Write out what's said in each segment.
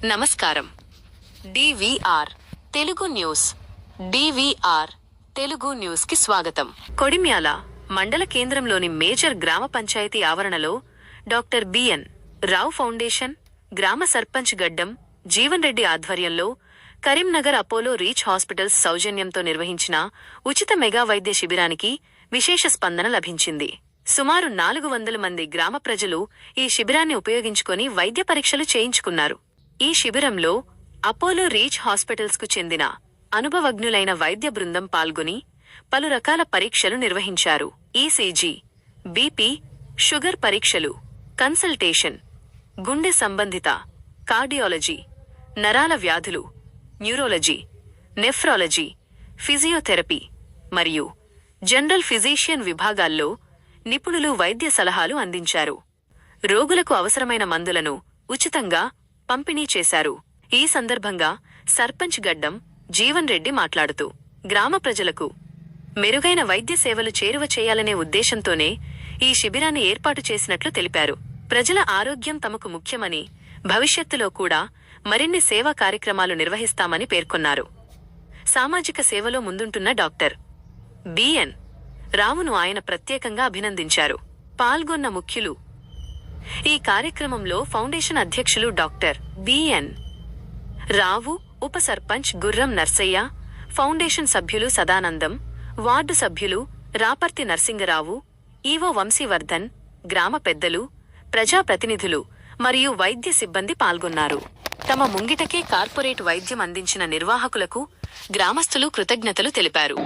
నమస్కారం. DVR Telugu news. DVR Telugu news కి స్వాగతం. కొడిమ్యాల మండల కేంద్రంలోని మేజర్ గ్రామ పంచాయతీ ఆవరణలో డాక్టర్ బిఎన్ రావు ఫౌండేషన్, గ్రామ సర్పంచ్ గడ్డం జీవన్ రెడ్డి ఆధ్వర్యంలో కరీంనగర్ అపోలో రీచ్ హాస్పిటల్స్ సౌజన్యంతో నిర్వహించిన ఉచిత మెగా వైద్య శిబిరానికి విశేష స్పందన లభించింది. సుమారు 400 మంది గ్రామ ప్రజలు ఈ శిబిరాన్ని ఉపయోగించుకొని వైద్య పరీక్షలు చేయించుకున్నారు. ఈ శిబిరంలో అపోలో రీచ్ హాస్పిటల్స్ కు చెందిన అనుభవజ్ఞులైన వైద్య బృందం పాల్గొని పలు రకాల పరీక్షలు నిర్వహించారు. ఈసీజీ, బీపీ, షుగర్ పరీక్షలు, కన్సల్టేషన్, గుండె సంబంధిత, కార్డియాలజీ, నరాల వ్యాధులు, న్యూరాలజీ, నెఫ్రాలజీ, ఫిజియోథెరపీ మరియు జనరల్ ఫిజీషియన్ విభాగాల్లో నిపుణులు వైద్య సలహాలు అందించారు. రోగులకు అవసరమైన మందులను ఉచితంగా పంపిణీ చేశారు. ఈ సందర్భంగా సర్పంచ్ గడ్డం జీవన్ రెడ్డి మాట్లాడుతూ, గ్రామ ప్రజలకు మెరుగైన వైద్య సేవలు చేరువ చేయాలనే ఉద్దేశంతోనే ఈ శిబిరాన్ని ఏర్పాటు చేసినట్లు తెలిపారు. ప్రజల ఆరోగ్యం తమకు ముఖ్యమని, భవిష్యత్తులో కూడా మరిన్ని సేవా కార్యక్రమాలు నిర్వహిస్తామని పేర్కొన్నారు. సామాజిక సేవలో ముందుంటున్న డాక్టర్ బిఎన్ రావును ఆయన ప్రత్యేకంగా అభినందించారు. పాల్గొన్న ముఖ్యులు ఈ కార్యక్రమంలో ఫౌండేషన్ అధ్యక్షులు డాక్టర్ బిఎన్ రావు, ఉప సర్పంచ్ గుర్రం నర్సయ్య, ఫౌండేషన్ సభ్యులు సదానందం, వార్డు సభ్యులు రాపర్తి నర్సింగరావు, ఈవో వంశీవర్ధన్, గ్రామ పెద్దలు, ప్రజాప్రతినిధులు మరియు వైద్య సిబ్బంది పాల్గొన్నారు. తమ ముంగిటకే కార్పొరేట్ వైద్యం అందించిన నిర్వాహకులకు గ్రామస్తులు కృతజ్ఞతలు తెలిపారు.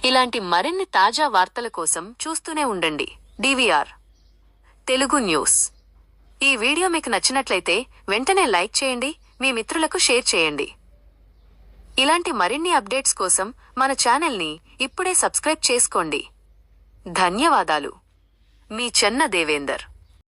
ఇలాంటి మరిన్ని తాజా వార్తల కోసం చూస్తూనే ఉండండి డివిఆర్ తెలుగు న్యూస్. ఈ వీడియో మీకు నచ్చినట్లయితే వెంటనే లైక్ చేయండి, మీ మిత్రులకు షేర్ చేయండి. ఇలాంటి మరిన్ని అప్డేట్స్ కోసం మన ఛానల్ని ఇప్పుడే సబ్స్క్రైబ్ చేసుకోండి. ధన్యవాదాలు. మీ చెన్న దేవేందర్.